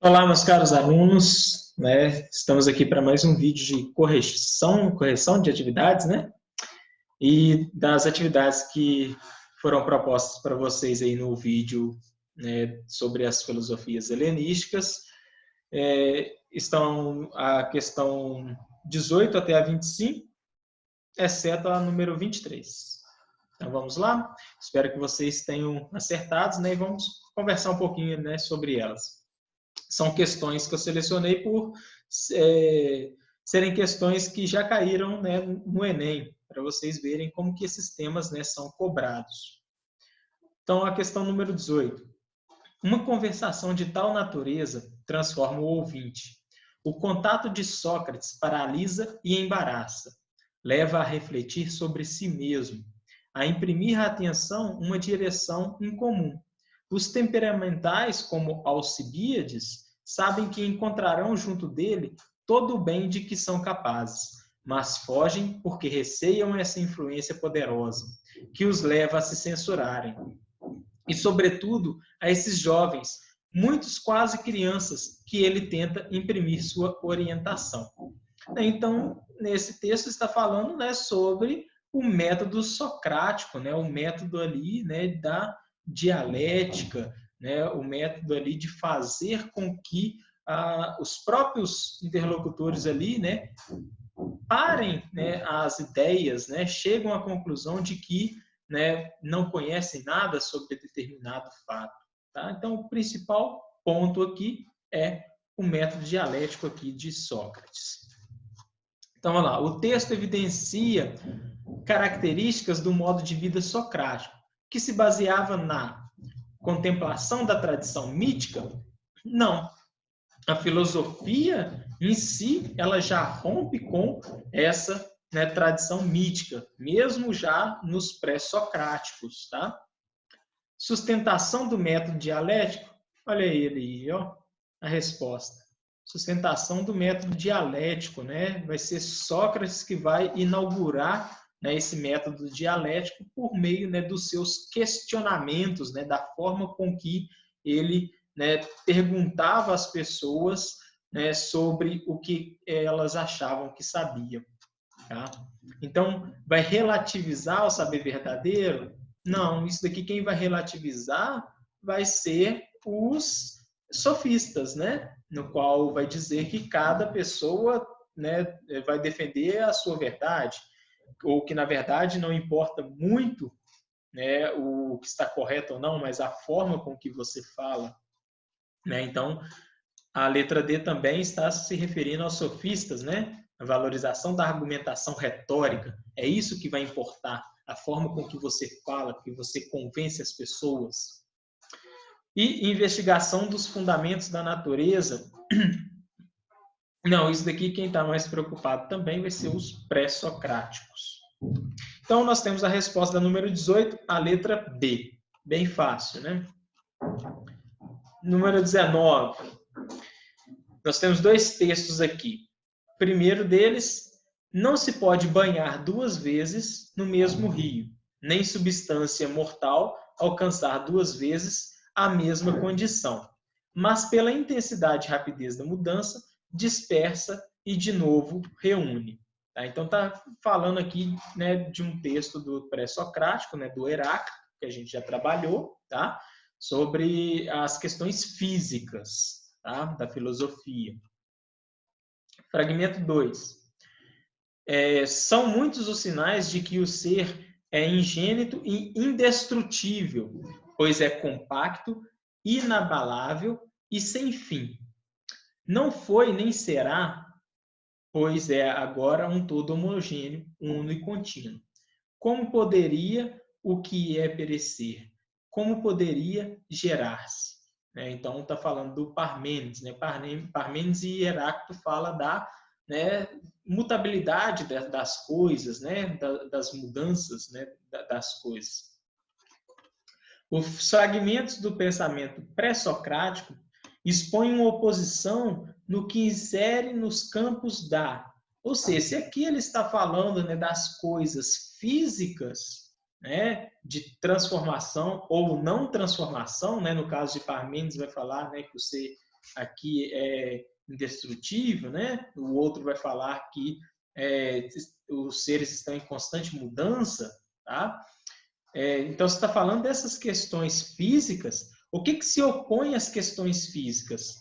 Olá, meus caros alunos, né? Estamos aqui para mais um vídeo de correção de atividades, né? E das atividades que foram propostas para vocês aí no vídeo, né, sobre as filosofias helenísticas, estão a questão 18 até a 25, exceto a número 23. Então vamos lá? Espero que vocês tenham acertado, né? E vamos conversar um pouquinho, né, sobre elas. São questões que eu selecionei por serem questões que já caíram, né, no Enem, para vocês verem como que esses temas, né, são cobrados. Então, a questão número 18. Uma conversação de tal natureza transforma o ouvinte. O contato de Sócrates paralisa e embaraça, leva a refletir sobre si mesmo, a imprimir à atenção uma direção incomum. Os temperamentais, como Alcibíades, sabem que encontrarão junto dele todo o bem de que são capazes, mas fogem porque receiam essa influência poderosa, que os leva a se censurarem. E, sobretudo, a esses jovens, muitos quase crianças, que ele tenta imprimir sua orientação. Então, nesse texto está falando, né, sobre o método socrático, né, o método ali, né, da dialética, né, o método ali de fazer com que os próprios interlocutores ali, né, parem, né, as ideias, né, chegam à conclusão de que, né, não conhecem nada sobre determinado fato. Tá? Então, o principal ponto aqui é o método dialético aqui de Sócrates. Então, vamos lá. O texto evidencia características do modo de vida socrático, que se baseava na contemplação da tradição mítica? Não. A filosofia em si, ela já rompe com essa, né, tradição mítica, mesmo já nos pré-socráticos, tá? Sustentação do método dialético? Olha ele aí, ó, a resposta. Sustentação do método dialético, né? Vai ser Sócrates que vai inaugurar, né, esse método dialético por meio, né, dos seus questionamentos, né, da forma com que ele, né, perguntava às pessoas, né, sobre o que elas achavam que sabiam. Tá? Então, vai relativizar o saber verdadeiro? Não, isso daqui quem vai relativizar vai ser os sofistas, né? No qual vai dizer que cada pessoa, né, vai defender a sua verdade, ou que na verdade não importa muito, né, o que está correto ou não, mas a forma com que você fala, né? Então, a letra D também está se referindo aos sofistas, né? A valorização da argumentação retórica. É isso que vai importar, a forma com que você fala, que você convence as pessoas. E investigação dos fundamentos da natureza. Não, isso daqui quem está mais preocupado também vai ser os pré-socráticos. Então, nós temos a resposta da número 18, a letra B. Bem fácil, né? Número 19. Nós temos dois textos aqui. O primeiro deles, não se pode banhar duas vezes no mesmo rio, nem substância mortal alcançar duas vezes a mesma condição, mas pela intensidade e rapidez da mudança, dispersa e de novo reúne. Tá? Então está falando aqui, né, de um texto do pré-socrático, né, do Heráclito, que a gente já trabalhou, tá? Sobre as questões físicas, tá? Da filosofia. Fragmento 2. São muitos os sinais de que o ser é ingênito e indestrutível, pois é compacto, inabalável e sem fim. Não foi nem será, pois é agora um todo homogêneo, uno e contínuo. Como poderia o que é perecer? Como poderia gerar-se? Então, está falando do Parmênides. Né? Parmênides e Heráclito fala da, né, mutabilidade das coisas, né? Das mudanças, né, das coisas. Os fragmentos do pensamento pré-socrático expõem uma oposição no que insere nos campos da. Ou seja, se aqui ele está falando, né, das coisas físicas, né, de transformação ou não transformação, né, no caso de Parmênides vai falar, né, que o ser aqui é indestrutível, né? O outro vai falar que os seres estão em constante mudança, tá? Então, você está falando dessas questões físicas. O que se opõe às questões físicas?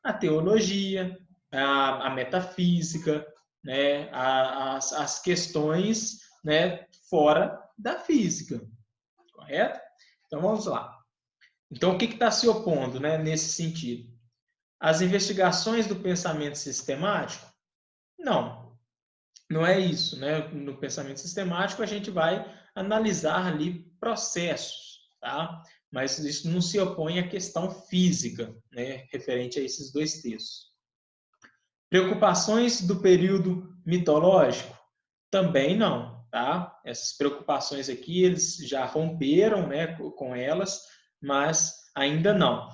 A teologia, a metafísica, né? As questões, né, fora da física, correto? Então, vamos lá. Então, o que está se opondo, né, nesse sentido? As investigações do pensamento sistemático? Não, não é isso, né? No pensamento sistemático, a gente vai analisar ali processos, tá? Mas isso não se opõe à questão física, né, referente a esses dois textos. Preocupações do período mitológico? Também não, tá? Essas preocupações aqui, eles já romperam, né, com elas, mas ainda não.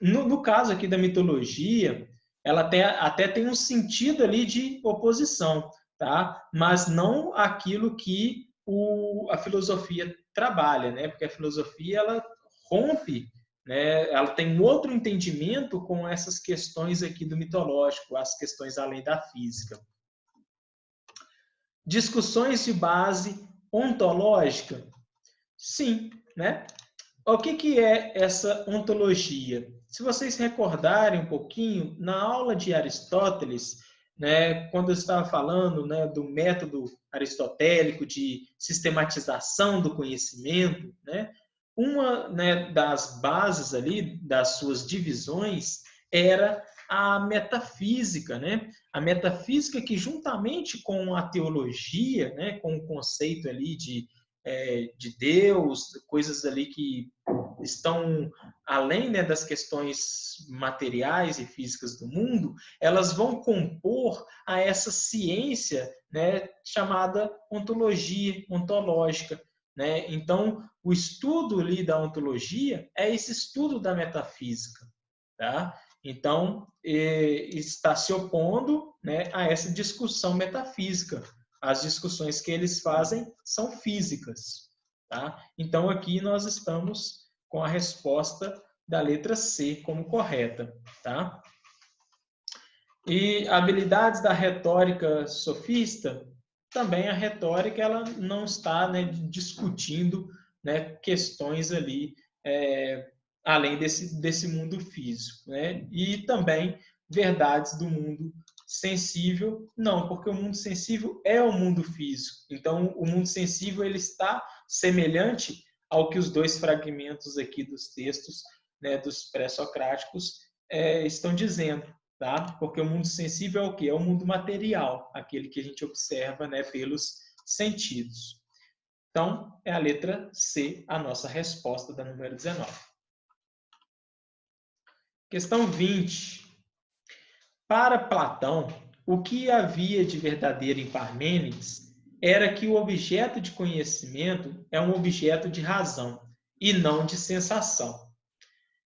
No caso aqui da mitologia, ela até tem um sentido ali de oposição, tá? Mas não aquilo que a filosofia trabalha, né? Porque a filosofia, ela rompe, né? Ela tem um outro entendimento com essas questões aqui do mitológico, as questões além da física. Discussões de base ontológica? Sim, né? O que é essa ontologia? Se vocês recordarem um pouquinho, na aula de Aristóteles, né, quando eu estava falando, né, do método aristotélico de sistematização do conhecimento, né, uma, né, das bases ali, das suas divisões, era a metafísica, né? A metafísica que, juntamente com a teologia, né, com o conceito ali de Deus, coisas ali que estão além, né, das questões materiais e físicas do mundo, elas vão compor a essa ciência, né, chamada ontologia, ontológica, né? Então, o estudo ali da ontologia é esse estudo da metafísica, tá? Então, está se opondo, né, a essa discussão metafísica. As discussões que eles fazem são físicas, tá? Então, aqui nós estamos com a resposta da letra C como correta, tá? E habilidades da retórica sofista, também a retórica, ela não está, né, discutindo, né, questões ali além desse mundo físico, né? E também verdades do mundo sensível, não, porque o mundo sensível é o mundo físico. Então, o mundo sensível, ele está semelhante ao que os dois fragmentos aqui dos textos, né, dos pré-socráticos estão dizendo, tá? Porque o mundo sensível é o quê? É o mundo material, aquele que a gente observa, né, pelos sentidos. Então, é a letra C a nossa resposta da número 19. Questão 20. Para Platão, o que havia de verdadeiro em Parmênides era que o objeto de conhecimento é um objeto de razão e não de sensação.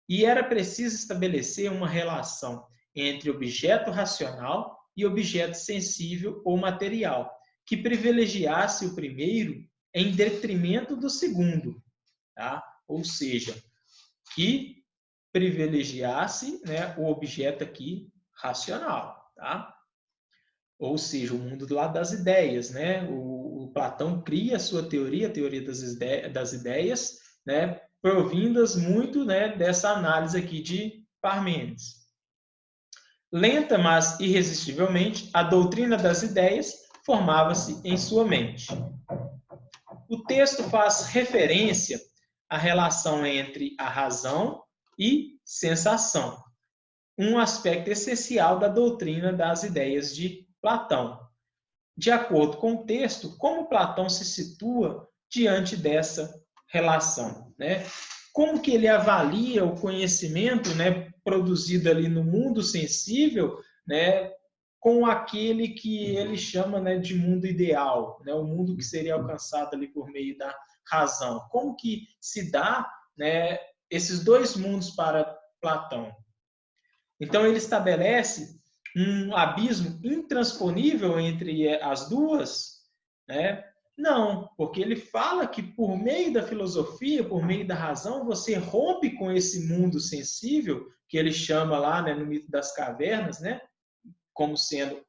E era preciso estabelecer uma relação entre objeto racional e objeto sensível ou material, que privilegiasse o primeiro em detrimento do segundo, tá? Ou seja, que privilegiasse, né, o objeto aqui racional, tá? Ou seja, o mundo do lado das ideias, né? O Platão cria a sua teoria, a teoria das ideias, né, provindas muito, né, dessa análise aqui de Parmênides. Lenta, mas irresistivelmente, a doutrina das ideias formava-se em sua mente. O texto faz referência à relação entre a razão e sensação, um aspecto essencial da doutrina das ideias de Platão. De acordo com o texto, como Platão se situa diante dessa relação, né? Como que ele avalia o conhecimento, né, produzido ali no mundo sensível, né, com aquele que ele chama, né, de mundo ideal, né, o mundo que seria alcançado ali por meio da razão. Como que se dá, né, esses dois mundos para Platão? Então, ele estabelece um abismo intransponível entre as duas, né? Não, porque ele fala que por meio da filosofia, por meio da razão, você rompe com esse mundo sensível, que ele chama lá, né, no mito das cavernas, né, como sendo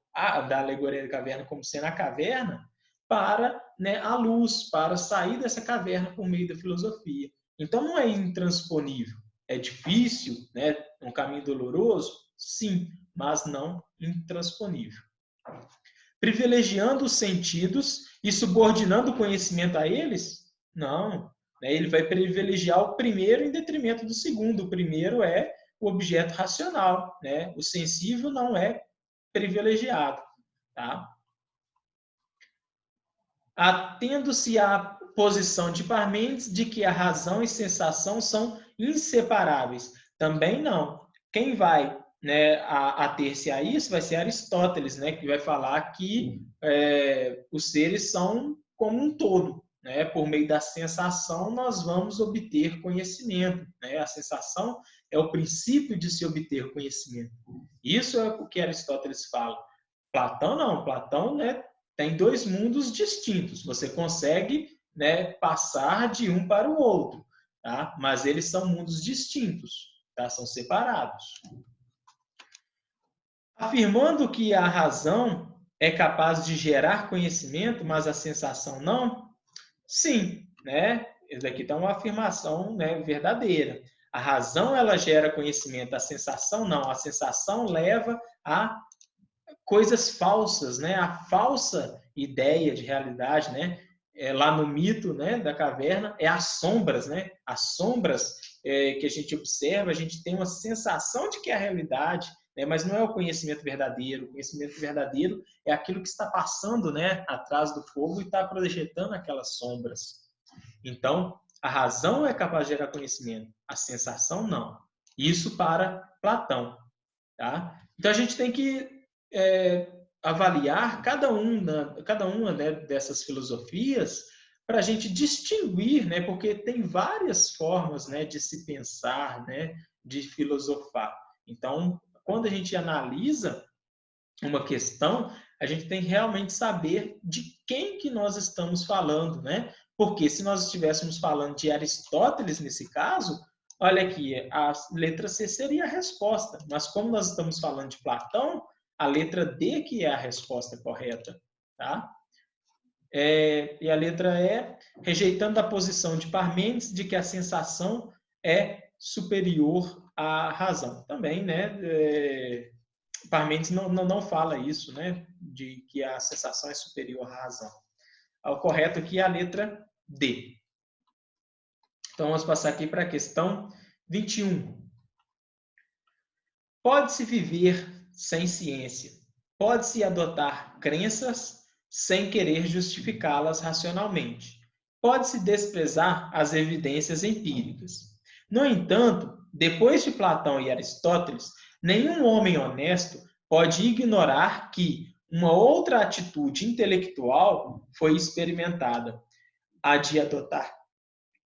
da alegoria da caverna, como sendo a caverna, para, né, a luz, para sair dessa caverna por meio da filosofia. Então não é intransponível. É difícil, né, um caminho doloroso? Sim, mas não intransponível. Privilegiando os sentidos e subordinando o conhecimento a eles? Não. Ele vai privilegiar o primeiro em detrimento do segundo. O primeiro é o objeto racional, né? O sensível não é privilegiado, tá? Atendo-se à posição de Parmênides de que a razão e sensação são inseparáveis. Também não. Quem vai, né, ater-se a isso vai ser Aristóteles, né, que vai falar que os seres são como um todo. Né? Por meio da sensação, nós vamos obter conhecimento. Né? A sensação é o princípio de se obter conhecimento. Isso é o que Aristóteles fala. Platão não. Platão, né, tem dois mundos distintos. Você consegue, né, passar de um para o outro, tá? Mas eles são mundos distintos, tá? São separados. Afirmando que a razão é capaz de gerar conhecimento, mas a sensação não? Sim, né? Isso aqui está uma afirmação, né, verdadeira. A razão ela gera conhecimento, a sensação não. A sensação leva a coisas falsas, né? A falsa ideia de realidade, né? Lá no mito, né, da caverna, é as sombras, né? As sombras que a gente observa, a gente tem uma sensação de que é a realidade, né? Mas não é o conhecimento verdadeiro. O conhecimento verdadeiro é aquilo que está passando, né, atrás do fogo e está projetando aquelas sombras. Então, a razão é capaz de gerar conhecimento, a sensação não. Isso para Platão, tá? Então a gente tem que avaliar cada uma, né, dessas filosofias para a gente distinguir, né, porque tem várias formas, né, de se pensar, né, de filosofar. Então, quando a gente analisa uma questão, a gente tem que realmente saber de quem que nós estamos falando, né? Porque se nós estivéssemos falando de Aristóteles nesse caso, olha aqui, a letra C seria a resposta, mas como nós estamos falando de Platão, a letra D que é a resposta correta, tá? E a letra E, rejeitando a posição de Parmênides de que a sensação é superior à razão. Também, né? Parmênides não fala isso, né? De que a sensação é superior à razão. O correto aqui é a letra D. Então, vamos passar aqui para a questão 21. Pode-se viver sem ciência. Pode-se adotar crenças sem querer justificá-las racionalmente. Pode-se desprezar as evidências empíricas. No entanto, depois de Platão e Aristóteles, nenhum homem honesto pode ignorar que uma outra atitude intelectual foi experimentada, a de adotar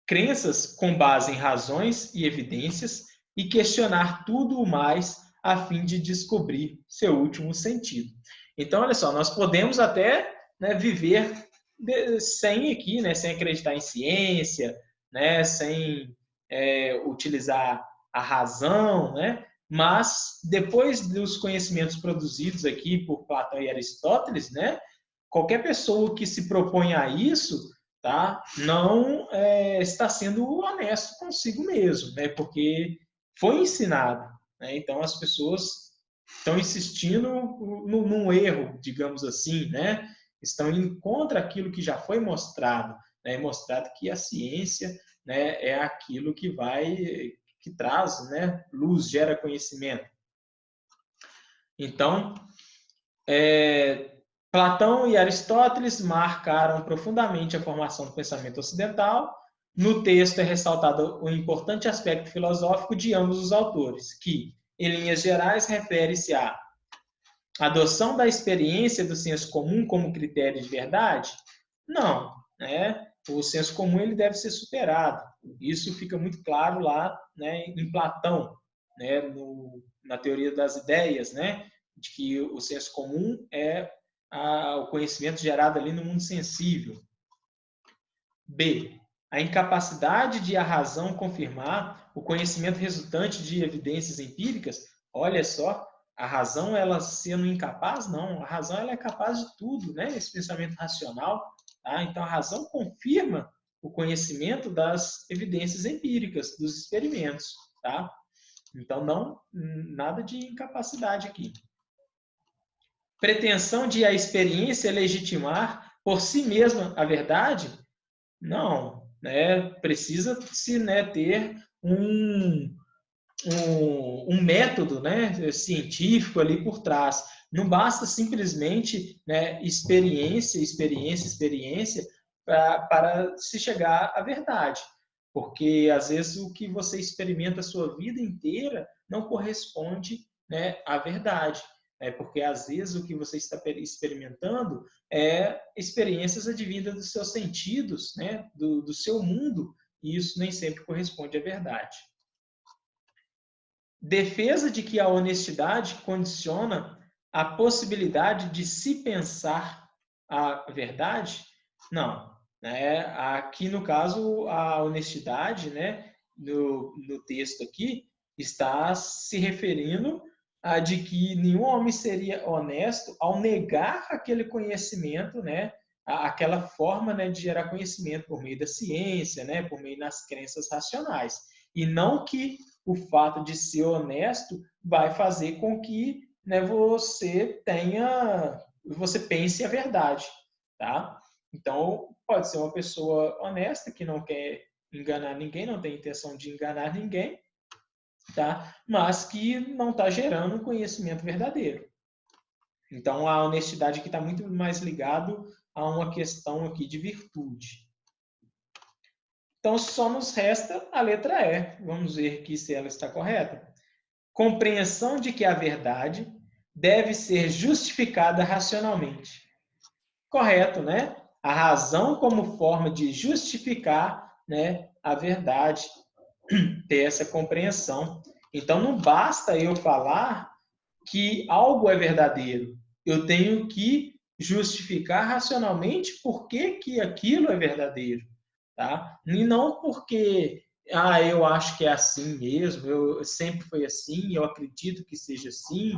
crenças com base em razões e evidências e questionar tudo o mais a fim de descobrir seu último sentido. Então, olha só, nós podemos até, né, viver sem aqui, né, sem acreditar em ciência, né, sem utilizar a razão, né, mas depois dos conhecimentos produzidos aqui por Platão e Aristóteles, né, qualquer pessoa que se propõe a isso, tá, não está sendo honesto consigo mesmo, né, porque foi ensinado. Né, então as pessoas estão insistindo num erro, digamos assim, né, estão indo contra aquilo que já foi mostrado, né, mostrado que a ciência, né, é aquilo que traz, né, luz, gera conhecimento. Então, Platão e Aristóteles marcaram profundamente a formação do pensamento ocidental. No texto é ressaltado o importante aspecto filosófico de ambos os autores, que, em linhas gerais, refere-se à adoção da experiência do senso comum como critério de verdade? Não, né? O senso comum ele deve ser superado. Isso fica muito claro lá, né, em Platão, né, na teoria das ideias, né, de que o senso comum é o conhecimento gerado ali no mundo sensível. B. A incapacidade de a razão confirmar o conhecimento resultante de evidências empíricas. Olha só, a razão, ela sendo incapaz? Não, a razão ela é capaz de tudo, né? Esse pensamento racional. Tá? Então, a razão confirma o conhecimento das evidências empíricas, dos experimentos. Tá? Então, não, nada de incapacidade aqui. Pretensão de a experiência legitimar por si mesma a verdade? Não, né? Precisa-se, né, ter um método, né, científico ali por trás. Não basta simplesmente, né, experiência para se chegar à verdade. Porque, às vezes, o que você experimenta a sua vida inteira não corresponde, né, à verdade. Porque, às vezes, o que você está experimentando é experiências advindas dos seus sentidos, né, do seu mundo, e isso nem sempre corresponde à verdade. Defesa de que a honestidade condiciona a possibilidade de se pensar a verdade? Não. Né? Aqui, no caso, a honestidade, né, no texto aqui, está se referindo a de que nenhum homem seria honesto ao negar aquele conhecimento, né, aquela forma, né, de gerar conhecimento por meio da ciência, né, por meio das crenças racionais. E não que o fato de ser honesto vai fazer com que, né, você pense a verdade, tá? Então, pode ser uma pessoa honesta que não quer enganar ninguém, não tem intenção de enganar ninguém, tá? Mas que não está gerando um conhecimento verdadeiro. Então, a honestidade aqui está muito mais ligado a uma questão aqui de virtude. Então, só nos resta a letra E. Vamos ver aqui se ela está correta. Compreensão de que a verdade deve ser justificada racionalmente. Correto, né? A razão como forma de justificar, né, a verdade, ter essa compreensão. Então, não basta eu falar que algo é verdadeiro. Eu tenho que justificar racionalmente por que aquilo é verdadeiro. Tá? E não porque eu acho que é assim mesmo, eu sempre foi assim, eu acredito que seja assim,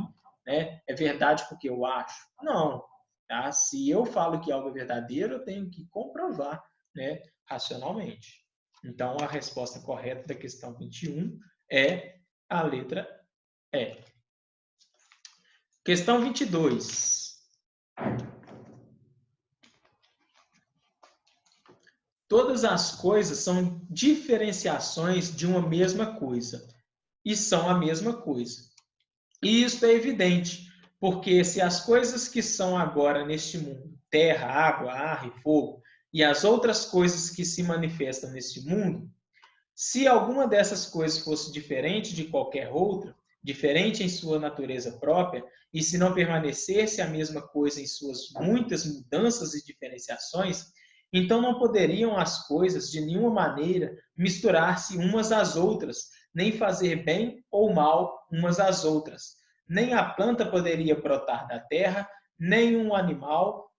né? É verdade porque eu acho. Não. Tá? Se eu falo que algo é verdadeiro, eu tenho que comprovar, né, racionalmente. Então, a resposta correta da questão 21 é a letra E. Questão 22. Todas as coisas são diferenciações de uma mesma coisa e são a mesma coisa. E isso é evidente, porque se as coisas que são agora neste mundo, terra, água, ar e fogo, e as outras coisas que se manifestam neste mundo, se alguma dessas coisas fosse diferente de qualquer outra, diferente em sua natureza própria, e se não permanecesse a mesma coisa em suas muitas mudanças e diferenciações, então não poderiam as coisas de nenhuma maneira misturar-se umas às outras, nem fazer bem ou mal umas às outras. Nem a planta poderia brotar da terra, nem um animal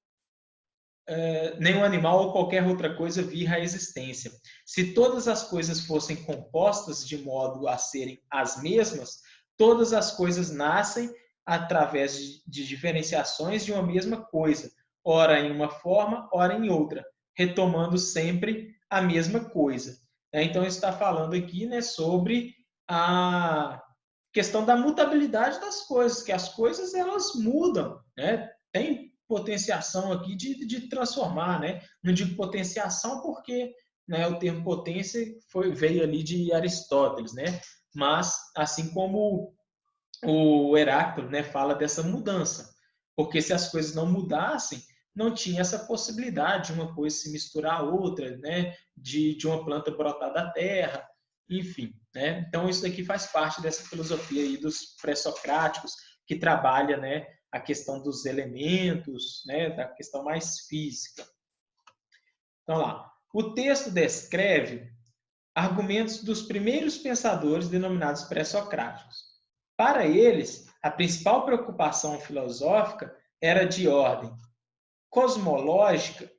ou qualquer outra coisa vir à existência. Se todas as coisas fossem compostas de modo a serem as mesmas, todas as coisas nascem através de diferenciações de uma mesma coisa, ora em uma forma, ora em outra, retomando sempre a mesma coisa. Então, está falando aqui, né, sobre a questão da mutabilidade das coisas, que as coisas elas mudam, né? Tem potenciação aqui de transformar, né? Não digo potenciação porque, né, o termo potência veio ali de Aristóteles, né? Mas assim como o Heráclito, né, fala dessa mudança, porque se as coisas não mudassem, não tinha essa possibilidade de uma coisa se misturar a outra, né? De uma planta brotar da terra, enfim, né? Então isso aqui faz parte dessa filosofia aí dos pré-socráticos que trabalha, né, a questão dos elementos, né, da questão mais física. Então lá, o texto descreve argumentos dos primeiros pensadores denominados pré-socráticos. Para eles, a principal preocupação filosófica era de ordem cosmológica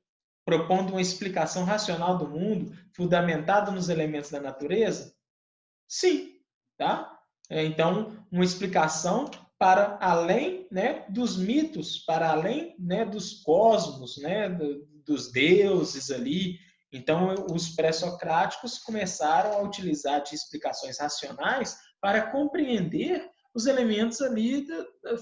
propondo uma explicação racional do mundo, fundamentada nos elementos da natureza? Sim, tá? Então, uma explicação para além, né, dos mitos, para além, né, dos cosmos, né, dos deuses ali. Então, os pré-socráticos começaram a utilizar de explicações racionais para compreender os elementos ali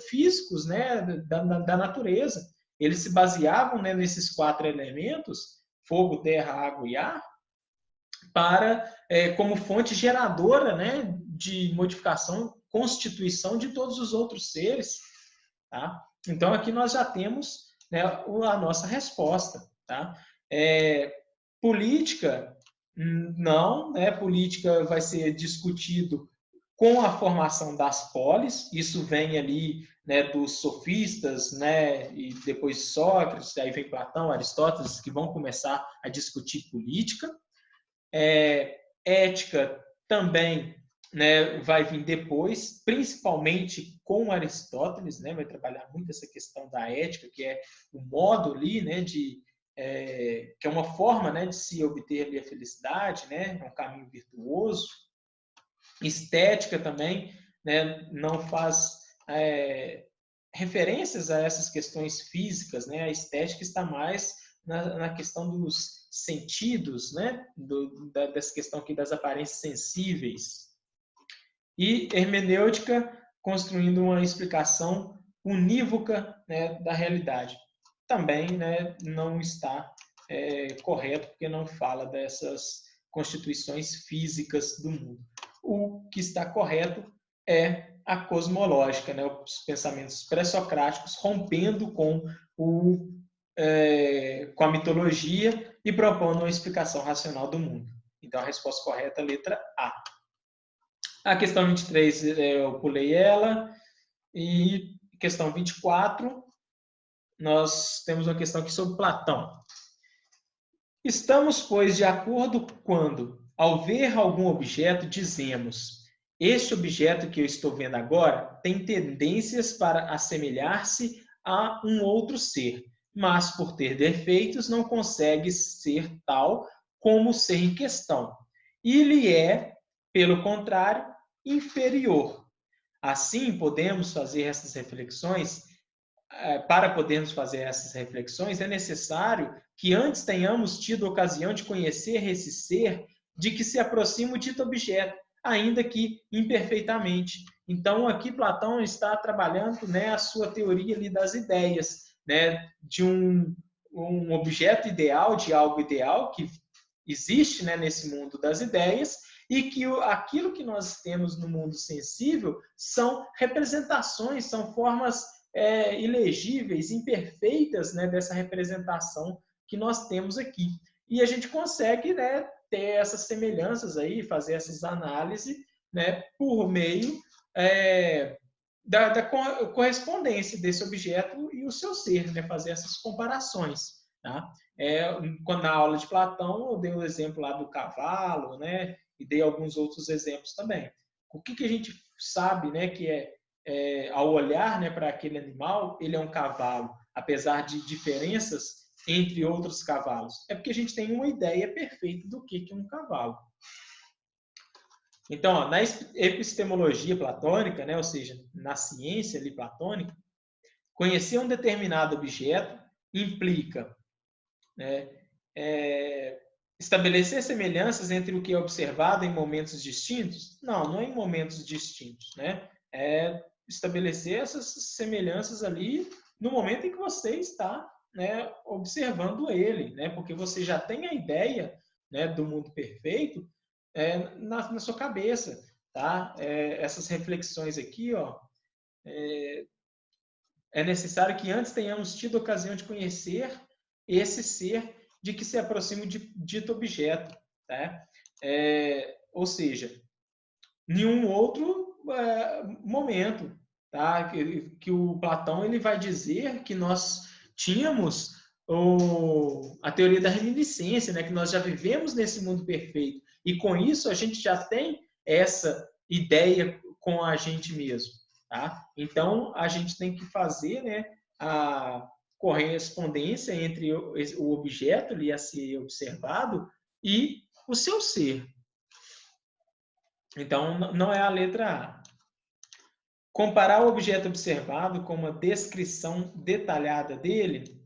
físicos, né, da natureza. Eles se baseavam, né, nesses 4 elementos, fogo, terra, água e ar, para como fonte geradora, né, de modificação, constituição de todos os outros seres. Tá? Então, aqui nós já temos, né, a nossa resposta. Tá? Política, não. Né? Política vai ser discutido com a formação das polis. Isso vem ali, né, dos sofistas, né, e depois Sócrates, aí vem Platão, Aristóteles, que vão começar a discutir política. Ética também, né, vai vir depois, principalmente com Aristóteles, né, vai trabalhar muito essa questão da ética, que é o modo ali, né, que é uma forma, né, de se obter ali a felicidade, né, é um caminho virtuoso. Estética também, né, não faz referências a essas questões físicas, né, a estética está mais na questão dos sentidos, né, dessa questão aqui das aparências sensíveis. E hermenêutica, construindo uma explicação unívoca, né, da realidade. Também, né, não está correto, porque não fala dessas constituições físicas do mundo. O que está correto é a cosmológica, né, os pensamentos pré-socráticos rompendo com com a mitologia e propondo uma explicação racional do mundo. Então, a resposta correta é a letra A. A questão 23, eu pulei ela. E questão 24, nós temos uma questão aqui sobre Platão. Estamos, pois, de acordo quando, ao ver algum objeto, dizemos: este objeto que eu estou vendo agora tem tendências para assemelhar-se a um outro ser, mas por ter defeitos não consegue ser tal como o ser em questão. E lhe é, pelo contrário, inferior. Assim, podemos fazer essas reflexões. Para podermos fazer essas reflexões, é necessário que antes tenhamos tido ocasião de conhecer esse ser de que se aproxima o dito objeto, ainda que imperfeitamente. Então, aqui Platão está trabalhando, né, a sua teoria ali das ideias, né, de um objeto ideal, de algo ideal que existe, né, nesse mundo das ideias, e que aquilo que nós temos no mundo sensível são representações, são formas ilegíveis, imperfeitas, né, dessa representação que nós temos aqui. E a gente consegue, né, ter essas semelhanças aí, fazer essas análises, né, por meio da correspondência desse objeto e o seu ser, né, fazer essas comparações. Tá? Quando na aula de Platão, eu dei o exemplo lá do cavalo, né, e dei alguns outros exemplos também. O que a gente sabe, né, que ao olhar, né, para aquele animal, ele é um cavalo, apesar de diferenças entre outros cavalos? É porque a gente tem uma ideia perfeita do que é um cavalo. Então, ó, na epistemologia platônica, né, ou seja, na ciência ali platônica, conhecer um determinado objeto implica, né, estabelecer semelhanças entre o que é observado em momentos distintos? Não, não é em momentos distintos, né? É estabelecer essas semelhanças ali no momento em que você está, né, observando ele, né? Porque você já tem a ideia, né, do mundo perfeito na sua cabeça, tá? Essas reflexões aqui, ó, é necessário que antes tenhamos tido ocasião de conhecer esse ser de que se aproxima de dito objeto, tá? Ou seja, nenhum outro momento, tá? Que o Platão ele vai dizer que nós tínhamos a teoria da reminiscência, né? Que nós já vivemos nesse mundo perfeito e com isso a gente já tem essa ideia com a gente mesmo, tá? Então a gente tem que fazer, né? correspondência entre o objeto ali a ser observado e o seu ser. Então, não é a letra A. Comparar o objeto observado com uma descrição detalhada dele,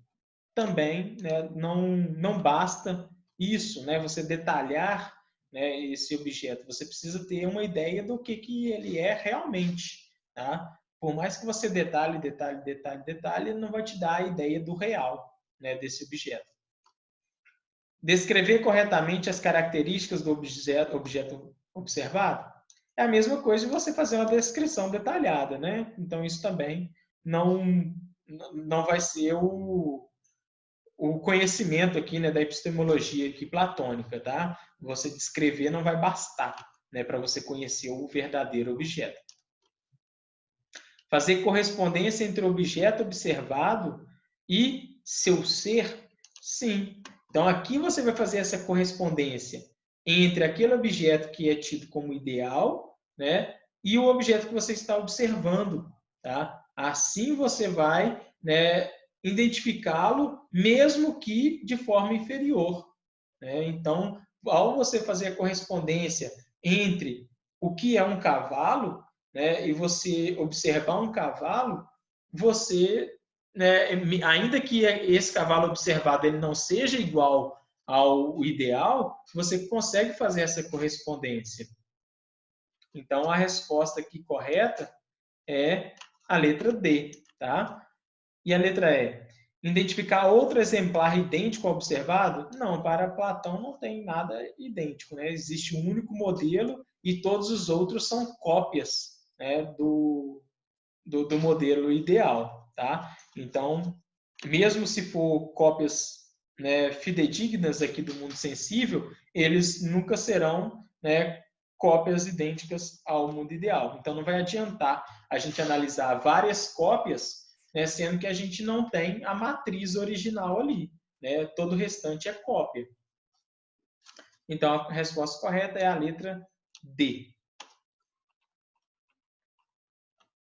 também, né, não basta isso, né, você detalhar, né, esse objeto. Você precisa ter uma ideia do que ele é realmente. Tá? Por mais que você detalhe, ele não vai te dar a ideia do real, né, desse objeto. Descrever corretamente as características do objeto observado é a mesma coisa de você fazer uma descrição detalhada, né? Então, isso também não vai ser o conhecimento aqui, né, da epistemologia aqui platônica, tá? Você descrever não vai bastar, né, para você conhecer o verdadeiro objeto. Fazer correspondência entre o objeto observado e seu ser, sim. Então, aqui você vai fazer essa correspondência entre aquele objeto que é tido como ideal, né, e o objeto que você está observando. Tá? Assim você vai, né, identificá-lo, mesmo que de forma inferior. Né? Então, ao você fazer a correspondência entre o que é um cavalo, né, e você observar um cavalo, você, né, ainda que esse cavalo observado ele não seja igual ao ideal, você consegue fazer essa correspondência. Então, a resposta aqui correta é a letra D, tá? E a letra E, identificar outro exemplar idêntico ao observado? Não, para Platão não tem nada idêntico, né? Existe um único modelo e todos os outros são cópias, né, do modelo ideal, tá? Então, mesmo se for cópias, né, fidedignas aqui do mundo sensível, eles nunca serão, né, cópias idênticas ao mundo ideal. Então, não vai adiantar a gente analisar várias cópias, né, sendo que a gente não tem a matriz original ali. Né? Todo o restante é cópia. Então, a resposta correta é a letra D.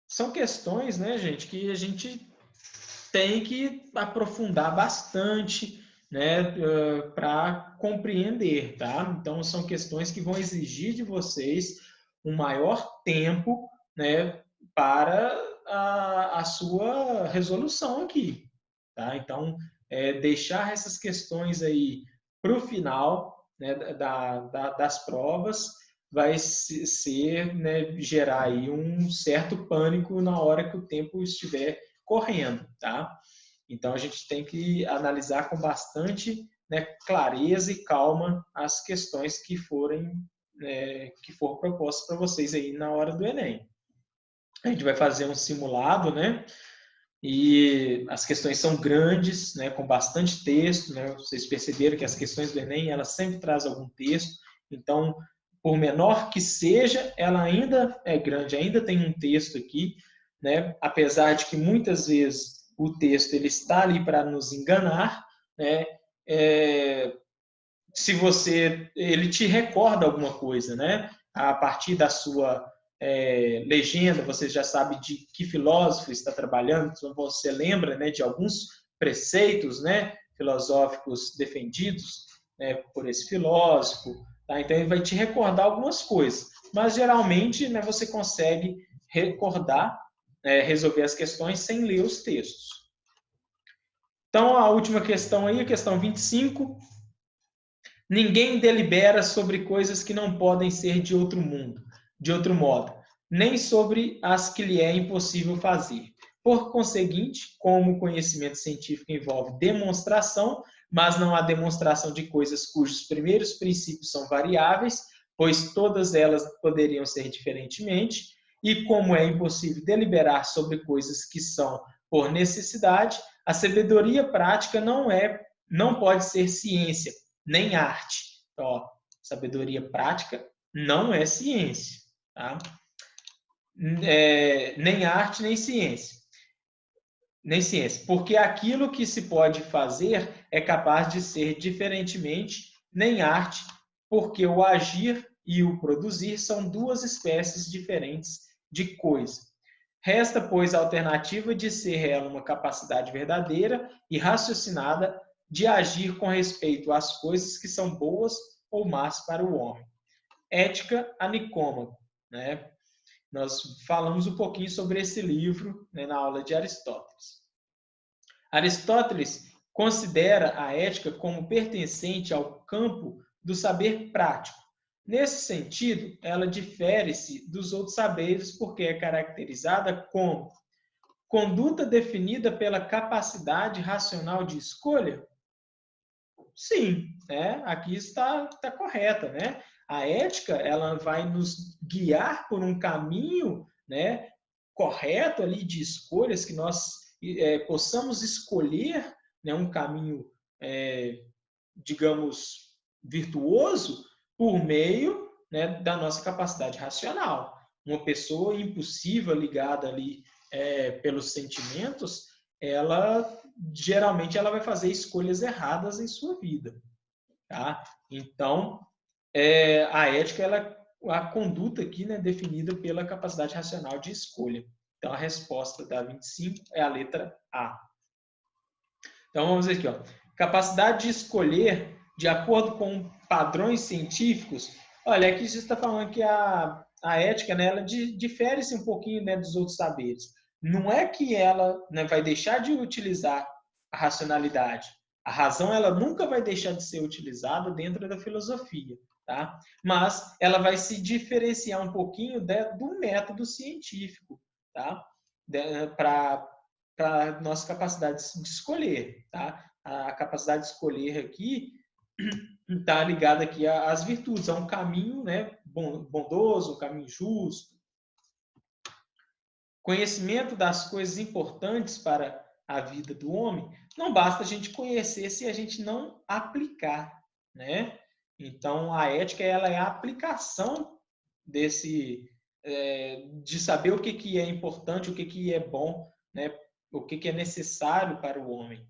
São questões, né, gente, que a gente tem que aprofundar bastante, né, para compreender, tá? Então, são questões que vão exigir de vocês um maior tempo, né, para a sua resolução aqui, tá? Então, deixar essas questões aí para o final, né, das provas vai ser, né, gerar aí um certo pânico na hora que o tempo estiver correndo, tá? Então a gente tem que analisar com bastante, né, clareza e calma as questões que forem que for propostas para vocês aí na hora do Enem. A gente vai fazer um simulado, né? E as questões são grandes, né, com bastante texto, né? Vocês perceberam que as questões do Enem, ela sempre traz algum texto. Então, por menor que seja, ela ainda é grande, ainda tem um texto aqui, né? Apesar de que muitas vezes o texto ele está ali para nos enganar, né? Se ele te recorda alguma coisa, né? A partir da sua legenda, você já sabe de que filósofo está trabalhando, então você lembra, né, de alguns preceitos, né, filosóficos defendidos, né, por esse filósofo. Tá? Então, ele vai te recordar algumas coisas, mas geralmente, né, você consegue recordar, resolver as questões sem ler os textos. Então, a última questão aí, a questão 25. Ninguém delibera sobre coisas que não podem ser de outro mundo, de outro modo, nem sobre as que lhe é impossível fazer. Por conseguinte, como o conhecimento científico envolve demonstração, mas não há demonstração de coisas cujos primeiros princípios são variáveis, pois todas elas poderiam ser diferentemente, e como é impossível deliberar sobre coisas que são por necessidade, a sabedoria prática não pode ser ciência, nem arte. Então, ó, sabedoria prática não é ciência. Tá? Nem arte, nem ciência. Nem ciência. Porque aquilo que se pode fazer é capaz de ser diferentemente, nem arte, porque o agir e o produzir são duas espécies diferentes de coisa. Resta, pois, a alternativa de ser ela uma capacidade verdadeira e raciocinada de agir com respeito às coisas que são boas ou más para o homem. Ética a Nicômaco, né? Nós falamos um pouquinho sobre esse livro, né, na aula de Aristóteles. Aristóteles considera a ética como pertencente ao campo do saber prático. Nesse sentido, ela difere-se dos outros saberes porque é caracterizada como conduta definida pela capacidade racional de escolha. Sim, né? Aqui está correta, né? A ética ela vai nos guiar por um caminho, né, correto ali de escolhas que nós possamos escolher, né, um caminho, digamos, virtuoso por meio, né, da nossa capacidade racional. Uma pessoa impulsiva ligada ali pelos sentimentos, ela geralmente ela vai fazer escolhas erradas em sua vida, tá? Então, a ética, a conduta aqui, né, definida pela capacidade racional de escolha. Então, a resposta da 25 é a letra A. Então, vamos ver aqui, ó. Capacidade de escolher de acordo com padrões científicos. Olha, aqui você está falando que a ética, né, ela difere-se um pouquinho, né, dos outros saberes. Não é que ela, né, vai deixar de utilizar a racionalidade. A razão ela nunca vai deixar de ser utilizada dentro da filosofia, tá? Mas ela vai se diferenciar um pouquinho do método científico, tá? Para a nossa capacidade de escolher, tá? A capacidade de escolher aqui está ligada aqui às virtudes, a um caminho, né, bondoso, um caminho justo. Conhecimento das coisas importantes para a vida do homem, não basta a gente conhecer se a gente não aplicar, né? Então, a ética ela é a aplicação de saber o que é importante, o que é bom, né? O que é necessário para o homem.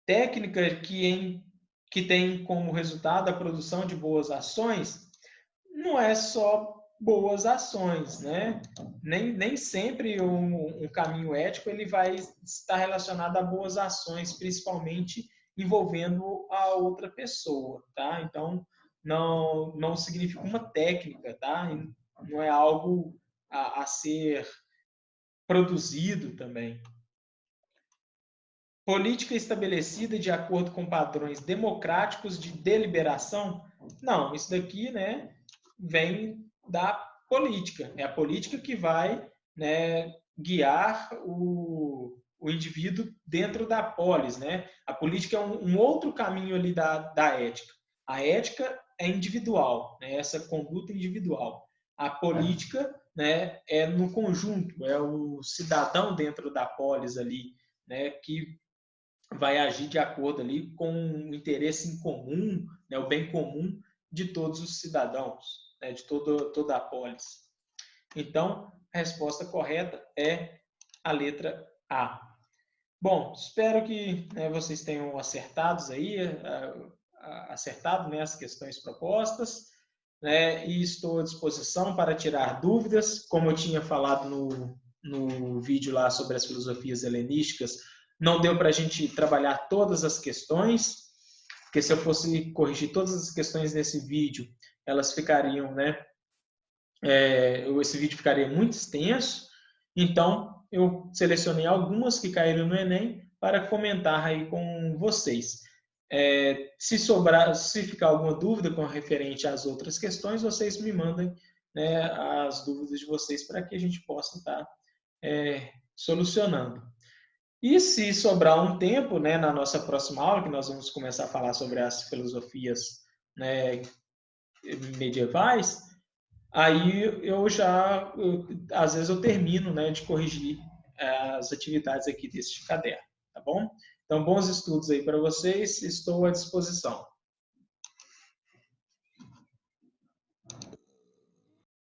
Técnica que tem como resultado a produção de boas ações, não é só boas ações, né? Nem sempre um caminho ético ele vai estar relacionado a boas ações, principalmente envolvendo a outra pessoa, tá? Então, não significa uma técnica, tá? Não é algo a ser produzido também. Política estabelecida de acordo com padrões democráticos de deliberação? Não, isso daqui, né, vem da política. É a política que vai, né, guiar o indivíduo dentro da polis, né? A política é um outro caminho ali da ética. A ética é individual, né? Essa conduta individual. A política, né, é no conjunto, é o cidadão dentro da polis ali, né, que vai agir de acordo ali com o interesse em comum, né, o bem comum de todos os cidadãos, né, de toda a polis. Então, a resposta correta é a letra A. Bom, espero que, né, vocês tenham acertado né, as questões propostas, né, e estou à disposição para tirar dúvidas. Como eu tinha falado no vídeo lá sobre as filosofias helenísticas, não deu para a gente trabalhar todas as questões, porque se eu fosse corrigir todas as questões nesse vídeo, elas ficariam, né? Esse vídeo ficaria muito extenso. Então, eu selecionei algumas que caíram no Enem para comentar aí com vocês. Se ficar alguma dúvida com referente às outras questões, vocês me mandem, né, as dúvidas de vocês para que a gente possa estar solucionando. E se sobrar um tempo, né, na nossa próxima aula, que nós vamos começar a falar sobre as filosofias, né, medievais, aí às vezes eu termino, né, de corrigir as atividades aqui deste caderno, tá bom? Então, bons estudos aí para vocês, estou à disposição.